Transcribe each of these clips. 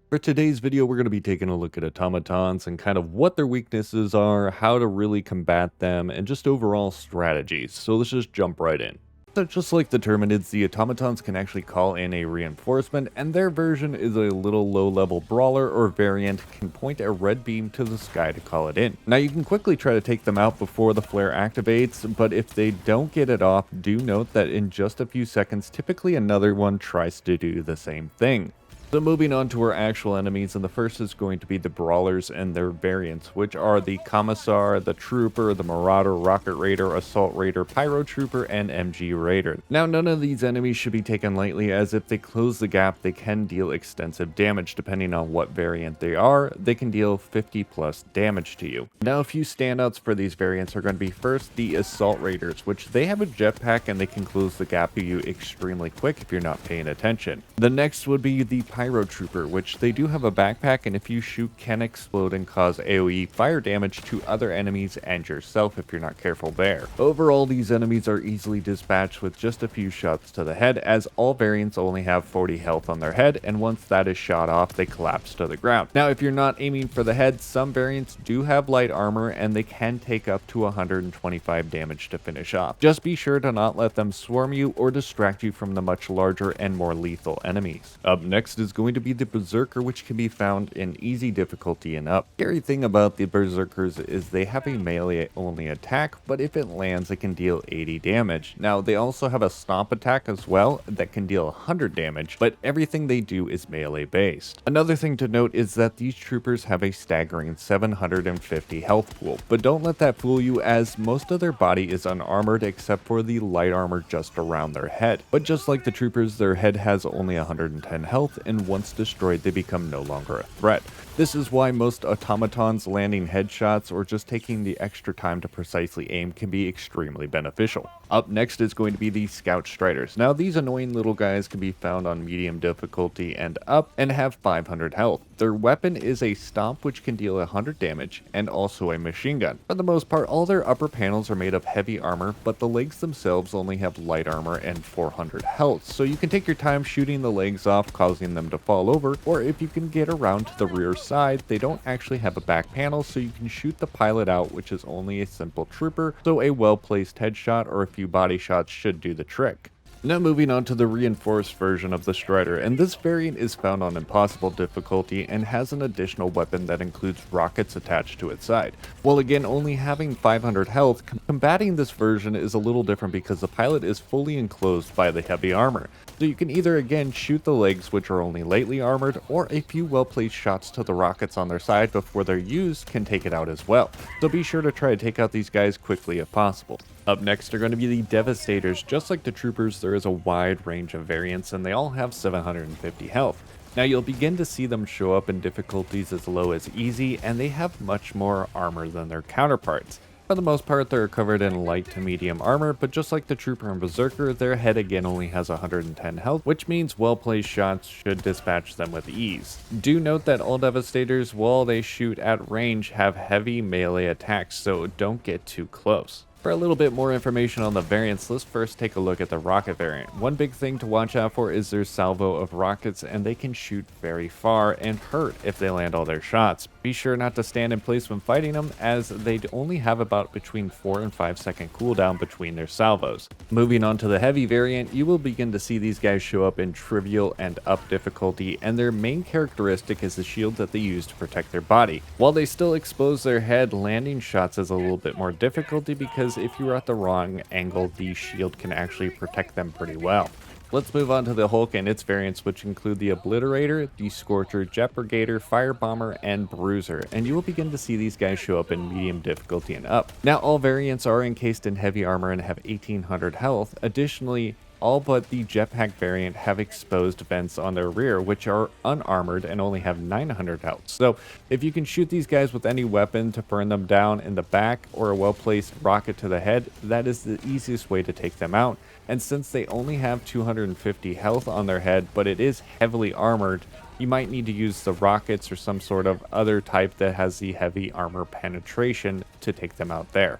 For today's video, we're going to be taking a look at automatons and kind of what their weaknesses are, how to really combat them, and just overall strategies. So let's just jump right in. So just like the Terminids, the automatons can actually call in a reinforcement, and their version is a little low-level brawler or variant can point a red beam to the sky to call it in. Now you can quickly try to take them out before the flare activates, but if they don't get it off, do note that in just a few seconds, typically another one tries to do the same thing. So moving on to our actual enemies, and the first is going to be the Brawlers and their variants, which are the Commissar, the Trooper, the Marauder, Rocket Raider, Assault Raider, Pyro Trooper, and MG Raider. Now none of these enemies should be taken lightly, as if they close the gap they can deal extensive damage. Depending on what variant they are, they can deal 50 plus damage to you. Now a few standouts for these variants are going to be first the Assault Raiders, which they have a jetpack and they can close the gap to you extremely quick if you're not paying attention. The next would be the Pyro Trooper, which they do have a backpack and if you shoot can explode and cause AoE fire damage to other enemies and yourself if you're not careful there. Overall, these enemies are easily dispatched with just a few shots to the head, as all variants only have 40 health on their head, and once that is shot off they collapse to the ground. Now if you're not aiming for the head, some variants do have light armor and they can take up to 125 damage to finish off. Just be sure to not let them swarm you or distract you from the much larger and more lethal enemies. Up next is going to be the Berserker, which can be found in easy difficulty and up. Scary thing about the Berserkers is they have a melee only attack, but if it lands it can deal 80 damage. Now they also have a stomp attack as well that can deal 100 damage, but everything they do is melee based. Another thing to note is that these troopers have a staggering 750 health pool, but don't let that fool you, as most of their body is unarmored except for the light armor just around their head. But just like the troopers, their head has only 110 health, and once destroyed they become no longer a threat. This is why most automatons landing headshots or just taking the extra time to precisely aim can be extremely beneficial. Up next is going to be the Scout Striders. Now these annoying little guys can be found on medium difficulty and up and have 500 health. Their weapon is a stomp which can deal 100 damage and also a machine gun. For the most part, all their upper panels are made of heavy armor, but the legs themselves only have light armor and 400 health, so you can take your time shooting the legs off, causing them to fall over, or if you can get around to the rear side, they don't actually have a back panel, so you can shoot the pilot out, which is only a simple trooper, so a well-placed headshot or a few body shots should do the trick. Now moving on to the reinforced version of the Strider, and this variant is found on impossible difficulty and has an additional weapon that includes rockets attached to its side. While again only having 500 health, combating this version is a little different because the pilot is fully enclosed by the heavy armor. So you can either again shoot the legs, which are only lightly armored, or a few well-placed shots to the rockets on their side before they're used can take it out as well. So be sure to try to take out these guys quickly if possible. Up next are going to be the Devastators. Just like the Troopers, there is a wide range of variants and they all have 750 health. Now you'll begin to see them show up in difficulties as low as easy, and they have much more armor than their counterparts. For the most part, they're covered in light to medium armor, but just like the Trooper and Berserker, their head again only has 110 health, which means well-placed shots should dispatch them with ease. Do note that all Devastators, while they shoot at range, have heavy melee attacks, so don't get too close. For a little bit more information on the variants, let's first take a look at the rocket variant. One big thing to watch out for is their salvo of rockets, and they can shoot very far and hurt if they land all their shots. Be sure not to stand in place when fighting them, as they only have about between 4 and 5 second cooldown between their salvos. Moving on to the heavy variant, you will begin to see these guys show up in trivial and up difficulty, and their main characteristic is the shield that they use to protect their body. While they still expose their head, landing shots is a little bit more difficulty because if you are at the wrong angle, the shield can actually protect them pretty well. Let's move on to the Hulk and its variants, which include the Obliterator, the Scorcher, Jet Brigader, Firebomber, and Bruiser, and you will begin to see these guys show up in medium difficulty and up. Now all variants are encased in heavy armor and have 1800 health. Additionally, all but the jetpack variant have exposed vents on their rear, which are unarmored and only have 900 health. So if you can shoot these guys with any weapon to burn them down in the back or a well-placed rocket to the head, that is the easiest way to take them out. And since they only have 250 health on their head, but it is heavily armored, you might need to use the rockets or some sort of other type that has the heavy armor penetration to take them out there.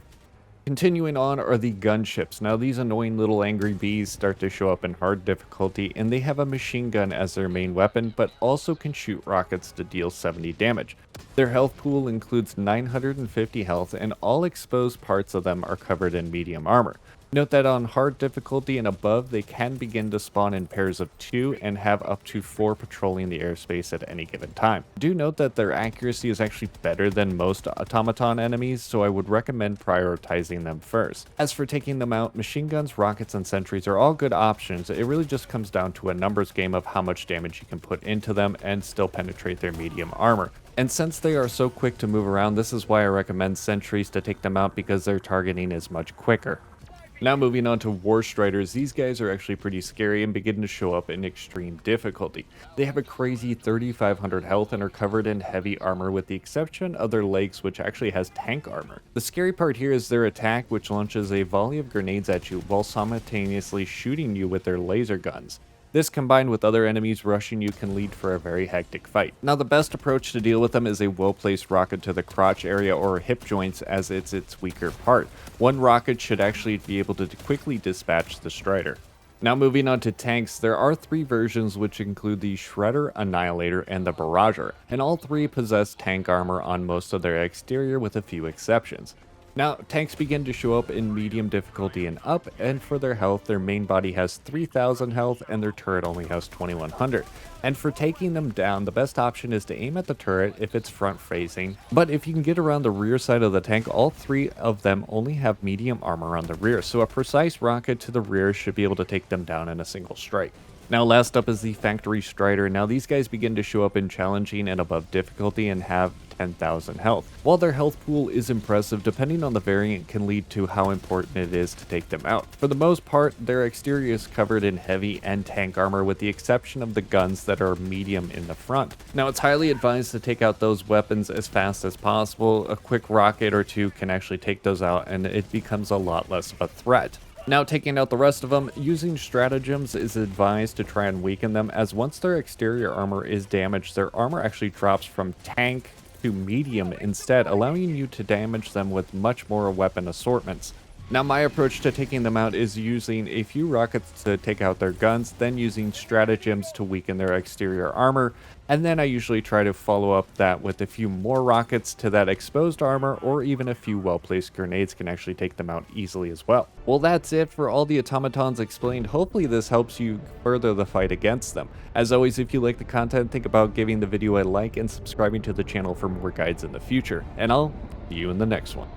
Continuing on are the gunships. Now these annoying little angry bees start to show up in hard difficulty, and they have a machine gun as their main weapon, but also can shoot rockets to deal 70 damage. Their health pool includes 950 health, and all exposed parts of them are covered in medium armor. Note that on hard difficulty and above, they can begin to spawn in pairs of 2 and have up to 4 patrolling the airspace at any given time. Do note that their accuracy is actually better than most automaton enemies, so I would recommend prioritizing them first. As for taking them out, machine guns, rockets, and sentries are all good options. It really just comes down to a numbers game of how much damage you can put into them and still penetrate their medium armor. And since they are so quick to move around, this is why I recommend sentries to take them out, because their targeting is much quicker. Now moving on to War Striders, these guys are actually pretty scary and begin to show up in extreme difficulty. They have a crazy 3500 health and are covered in heavy armor with the exception of their legs, which actually has tank armor. The scary part here is their attack, which launches a volley of grenades at you while simultaneously shooting you with their laser guns. This combined with other enemies rushing you can lead for a very hectic fight. Now the best approach to deal with them is a well-placed rocket to the crotch area or hip joints, as it's its weaker part. One rocket should actually be able to quickly dispatch the Strider. Now moving on to tanks, there are 3 versions, which include the Shredder, Annihilator, and the Barrager, and all 3 possess tank armor on most of their exterior with a few exceptions. Now, tanks begin to show up in medium difficulty and up, and for their health, their main body has 3000 health and their turret only has 2100. And for taking them down, the best option is to aim at the turret if it's front facing, but if you can get around the rear side of the tank, all 3 of them only have medium armor on the rear, so a precise rocket to the rear should be able to take them down in a single strike. Now last up is the Factory Strider. Now these guys begin to show up in challenging and above difficulty and have 10,000 health. While their health pool is impressive, depending on the variant can lead to how important it is to take them out. For the most part, their exterior is covered in heavy and tank armor with the exception of the guns that are medium in the front. Now it's highly advised to take out those weapons as fast as possible. A quick rocket or 2 can actually take those out and it becomes a lot less of a threat. Now taking out the rest of them, using stratagems is advised to try and weaken them, as once their exterior armor is damaged, their armor actually drops from tank to medium instead, allowing you to damage them with much more weapon assortments. Now my approach to taking them out is using a few rockets to take out their guns, then using stratagems to weaken their exterior armor, and then I usually try to follow up that with a few more rockets to that exposed armor, or even a few well-placed grenades can actually take them out easily as well. Well, that's it for all the automatons explained. Hopefully this helps you further the fight against them. As always, if you like the content, think about giving the video a like and subscribing to the channel for more guides in the future, and I'll see you in the next one.